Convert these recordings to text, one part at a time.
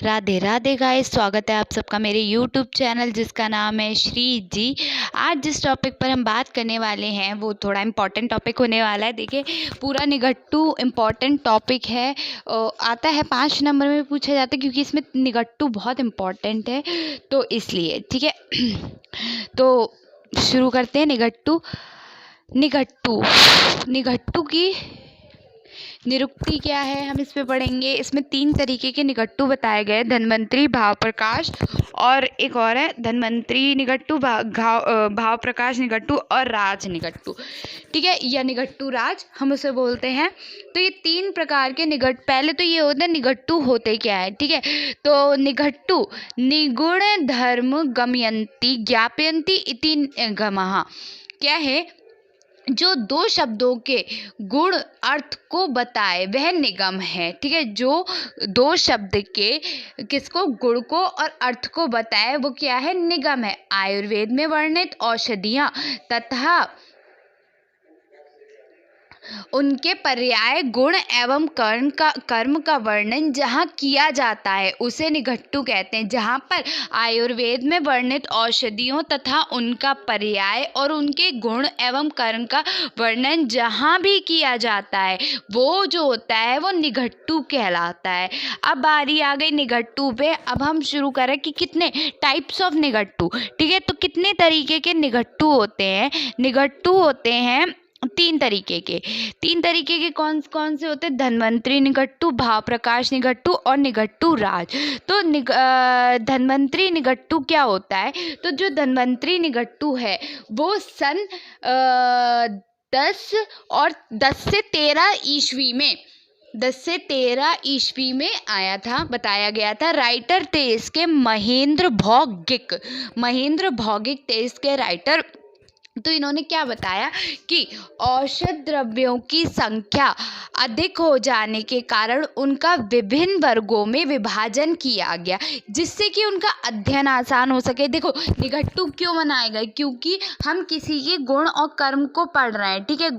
Radhe Radhe guys, स्वागत है आप सबका मेरे यूट्यूब चैनल जिसका नाम है श्री जी। आज जिस टॉपिक पर हम बात करने वाले हैं वो थोड़ा इम्पॉर्टेंट टॉपिक होने वाला है। देखिए, पूरा निघट्टू इम्पॉर्टेंट टॉपिक है। आता है 5 नंबर में पूछा जाता है क्योंकि इसमें निघट्टू बहुत इम्पॉर्टेंट है, तो इसलिए ठीक है। तो शुरू करते हैं। निघट्टू निघट्टू निघट्टू की निरुक्ति क्या है, हम इस पे पढ़ेंगे। इसमें 3 तरीके के निघट्टू बताए गए, धन्वंतरी, भाव प्रकाश और एक और है धन्वंतरी निघट्टू, भाव प्रकाश निघट्टू और राज निघट्टू, ठीक है, या निघट्टू राज हम उसे बोलते हैं। तो ये 3 प्रकार के पहले तो ये होते हैं निघट्टू होते क्या है, ठीक है। तो निघट्टू निगुण धर्म गमयंती ज्ञापयंती इति गमः, क्या है, जो 2 शब्दों के गुण अर्थ को बताए वह निगम है, ठीक है। जो 2 शब्द के किसको, गुण को और अर्थ को बताए वो क्या है, निगम है। आयुर्वेद में वर्णित औषधियाँ तथा उनके पर्याय गुण एवं कर्म का वर्णन जहाँ किया जाता है उसे निघट्टू कहते हैं। जहाँ पर आयुर्वेद में वर्णित औषधियों तथा उनका पर्याय और उनके गुण एवं कर्म का वर्णन जहाँ भी किया जाता है वो जो होता है वो निघट्टू कहलाता है। अब बारी आ गई निघट्टू पे। अब हम शुरू करें कि कितने टाइप्स ऑफ निघट्टू, ठीक है। तो कितने तरीके के निघट्टू होते हैं। निघट्टू होते हैं 3 तरीके के कौन कौन से होते हैं, धन्वंतरी निघट्टू, भाव प्रकाश निघट्टू और निघट्टू राज। तो धन्वंतरी निघट्टू क्या होता है, तो जो धन्वंतरी निघट्टू है वो सन 10 से 13 ईस्वी में आया था, बताया गया था। राइटर थे इसके महेंद्र भौगिक थे इसके राइटर। तो इन्होंने क्या बताया कि औषध द्रव्यों की संख्या अधिक हो जाने के कारण उनका विभिन्न वर्गों में विभाजन किया गया जिससे कि उनका अध्ययन आसान हो सके। देखो, निघट्टू क्यों बनाए गए, क्योंकि हम किसी के गुण और कर्म को पढ़ रहे हैं, ठीक है,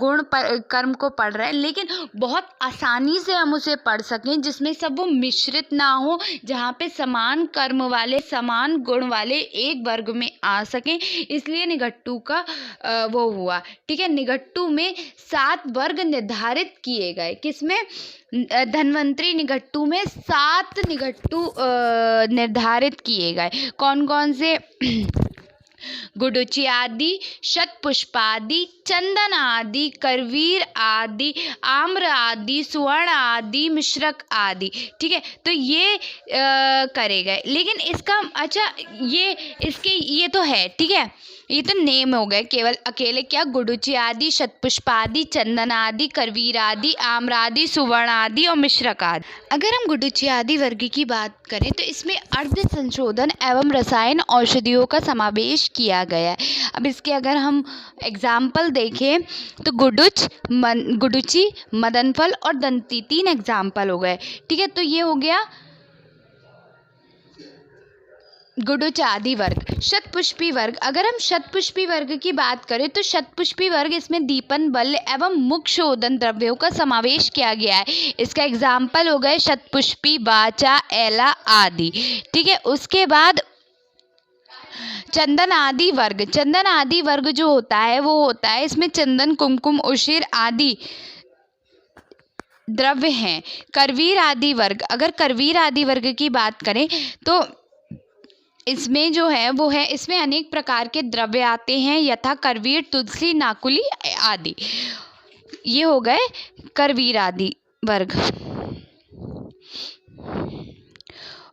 कर्म को पढ़ रहे हैं, लेकिन बहुत आसानी से हम उसे पढ़ सकें जिसमें सब वो मिश्रित ना हो, जहाँ पे समान कर्म वाले समान गुण वाले एक वर्ग में आ सकें, इसलिए निघट्टू का वो हुआ, ठीक है। निघट्टू में 7 वर्ग निर्धारित किए गए। किसमें, धन्वंतरी निघट्टू में 7 निघट्टू निर्धारित किए गए। कौन कौन से, गुडुचि आदि, शतपुष्पादि, चंदन आदि, करवीर आदि, आम्र आदि, सुवर्ण आदि, मिश्रक आदि, ठीक है। तो ये करे गए। लेकिन इसका अच्छा ये तो है, ठीक है, ये तो नेम हो गए केवल अकेले, क्या, गुडुचि आदि, शतपुष्पादि, चंदन आदि, करवीर आदि, आम्र आदि, सुवर्ण आदि और मिश्रक आदि। अगर हम गुडुचि आदि वर्ग की बात करें तो इसमें अर्ध संशोधन एवं रसायन औषधियों का समावेश किया गया है। अब इसके अगर हम एग्जाम्पल देखें तो गुडुचि, मदनफल और दंती 3 एग्जाम्पल हो गए, ठीक है। तो ये हो गया गुडुच आदि वर्ग। शतपुष्पी वर्ग, अगर हम शतपुष्पी वर्ग की बात करें तो शतपुष्पी वर्ग इसमें दीपन, बल्य एवं मुख शोधन द्रव्यों का समावेश किया गया है। इसका एग्जाम्पल हो गए शतपुष्पी, वाचा, एला आदि, ठीक है। उसके बाद चंदन आदि वर्ग जो होता है वो होता है, इसमें चंदन, कुमकुम, उशिर आदि द्रव्य हैं। करवीर आदि वर्ग, अगर करवीर आदि वर्ग की बात करें तो इसमें जो है वो है, इसमें अनेक प्रकार के द्रव्य आते हैं, यथा करवीर, तुलसी, नाकुली आदि। ये हो गए करवीर आदि वर्ग।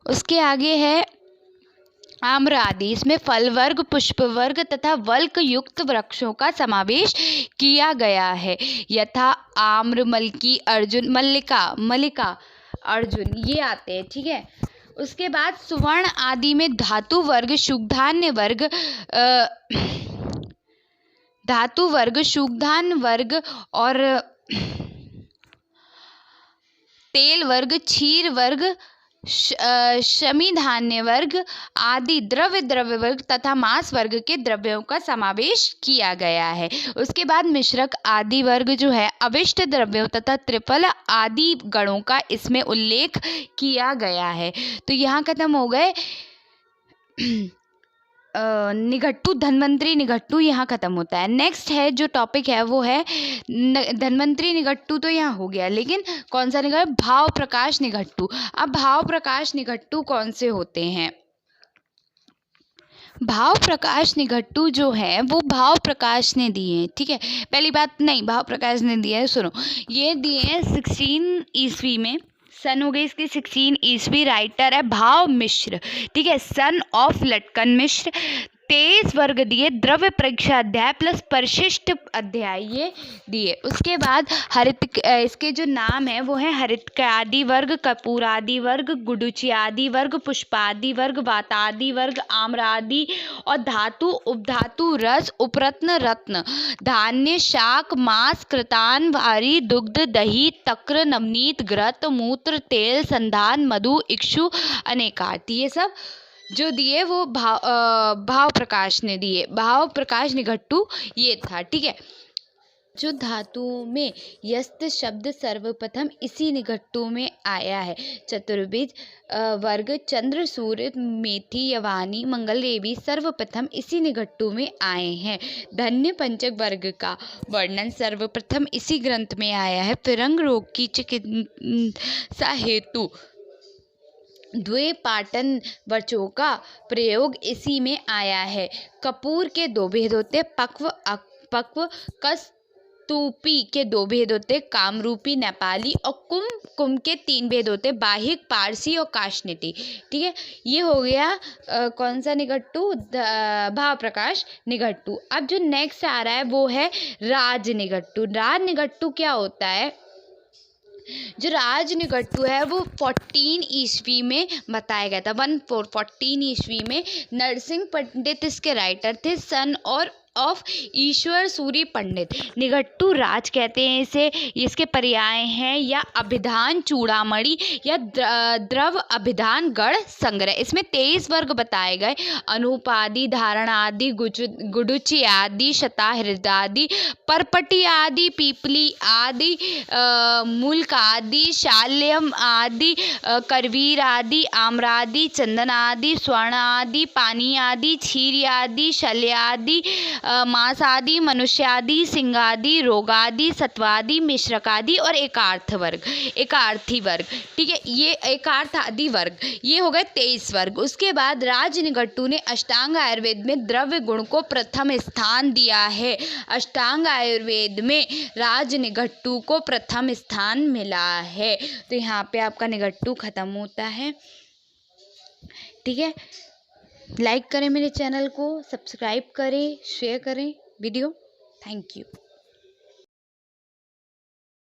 उसके आगे है आम्र आदि, इसमें फल वर्ग, पुष्प वर्ग तथा वल्क युक्त वृक्षों का समावेश किया गया है, यथा आम्र, मल्की, अर्जुन, मल्लिका, अर्जुन, ये आते हैं, ठीक है। उसके बाद सुवर्ण आदि में धातु वर्ग, शुकधान्य वर्ग और तेल वर्ग, क्षीर वर्ग, शमी धान्य वर्ग आदि द्रव्य वर्ग तथा मांस वर्ग के द्रव्यों का समावेश किया गया है। उसके बाद मिश्रक आदि वर्ग जो है अविष्ट द्रव्यों तथा त्रिफल आदि गणों का इसमें उल्लेख किया गया है। तो यहाँ खत्म हो गए निघट्टू, धन्वंतरी निघट्टू यहाँ खत्म होता है। नेक्स्ट है जो टॉपिक है वो है धन्वंतरी निघट्टू, तो यहाँ हो गया, लेकिन कौन सा निघट्टू? भाव प्रकाश निघट्टू। अब भाव प्रकाश निघट्टू कौन से होते हैं? भाव प्रकाश निघट्टू जो है वो भाव प्रकाश ने दिए हैं, ठीक है। पहली बात, नहीं भाव प्रकाश ने दिया है, सुनो, ये दिए हैं 16 ईस्वी में, सन हो गई इसकी 16 ईस्वी। राइटर है भाव मिश्र, ठीक है, सन ऑफ लटकन मिश्र। 23 वर्ग दिए, द्रव्य परीक्षा अध्याय प्लस परिशिष्ट अध्याय ये दिए। उसके बाद हरित, इसके जो नाम है वो है हरितकादि वर्ग, कपूरादि वर्ग, गुडुचियादि वर्ग, पुष्पादि वर्ग, वातादि वर्ग, आम्रादि और धातु, उपधातु, रस, उपरत्न, रत्न, धान्य, शाक, मांस, कृतान, भारी, दुग्ध, दही, तक्र, नवनीत, घृत, मूत्र, तेल, संधान, मधु, इक्षु, अनेकार्थ, ये सब जो दिए वो भाव प्रकाश ने दिए। भाव प्रकाश निघट्टू ये था, ठीक है। जो धातुओं में यस्त शब्द सर्वप्रथम इसी निघट्टू में आया है। चतुर्भुज वर्ग, चंद्र, सूर्य, मेथी, यवानी, मंगल देवी सर्वप्रथम इसी निघट्टू में आए हैं। धन्य पंचक वर्ग का वर्णन सर्वप्रथम इसी ग्रंथ में आया है। फिरंग रोग की चिकित्सा हेतु द्विपाटन वचों का प्रयोग इसी में आया है। कपूर के 2 भेद होते, पक्व अपक्व। कस्तूपी के 2 भेद होते, कामरूपी नेपाली। और कुम के 3 भेद होते, बाहिक, पारसी और काशनीति, ठीक है। ये हो गया कौन सा निघट्टू? भाव प्रकाश निघट्टू। अब जो नेक्स्ट आ रहा है वो है राज निघट्टू। राज निघट्टू क्या होता है? जो राज निघट्टू है वो 14 ईस्वी में बताया गया था। 14 ईस्वी में नरसिंह पंडित इसके राइटर थे, सन और ऑफ ईश्वर सूरी पंडित। निघट्टू राज कहते हैं इसे। इसके पर्याय हैं या अभिधान चूड़ामणि या द्रव अभिधान गढ़ संग्रह। इसमें 23 वर्ग बताए गए, अनुपादि, धारण आदि, गुडुचि आदि, शताहृदादि, परपटी आदि, पीपली आदि, मुल्क आदि, शाल्यम आदि, करवीर आदि, आम्रादि, चंदन आदि, स्वर्ण आदि, पानी आदि, क्षीर आदि, शल्य आदि, मांसादि, मनुष्यादि, सिंगादि, रोगादि, सत्वादि, मिश्रकादि और एकार्थ वर्ग, एकार्थी वर्ग, ठीक है। ये एकार्थ आदि वर्ग, ये हो गए 23 वर्ग। उसके बाद राज निघट्टू ने अष्टांग आयुर्वेद में द्रव्य गुण को प्रथम स्थान दिया है। अष्टांग आयुर्वेद में राज निघट्टू को प्रथम स्थान मिला है। तो यहाँ पे आपका निघट्टू खत्म होता है, ठीक है। लाइक करें मेरे चैनल को, सब्सक्राइब करें, शेयर करें वीडियो। Thank you.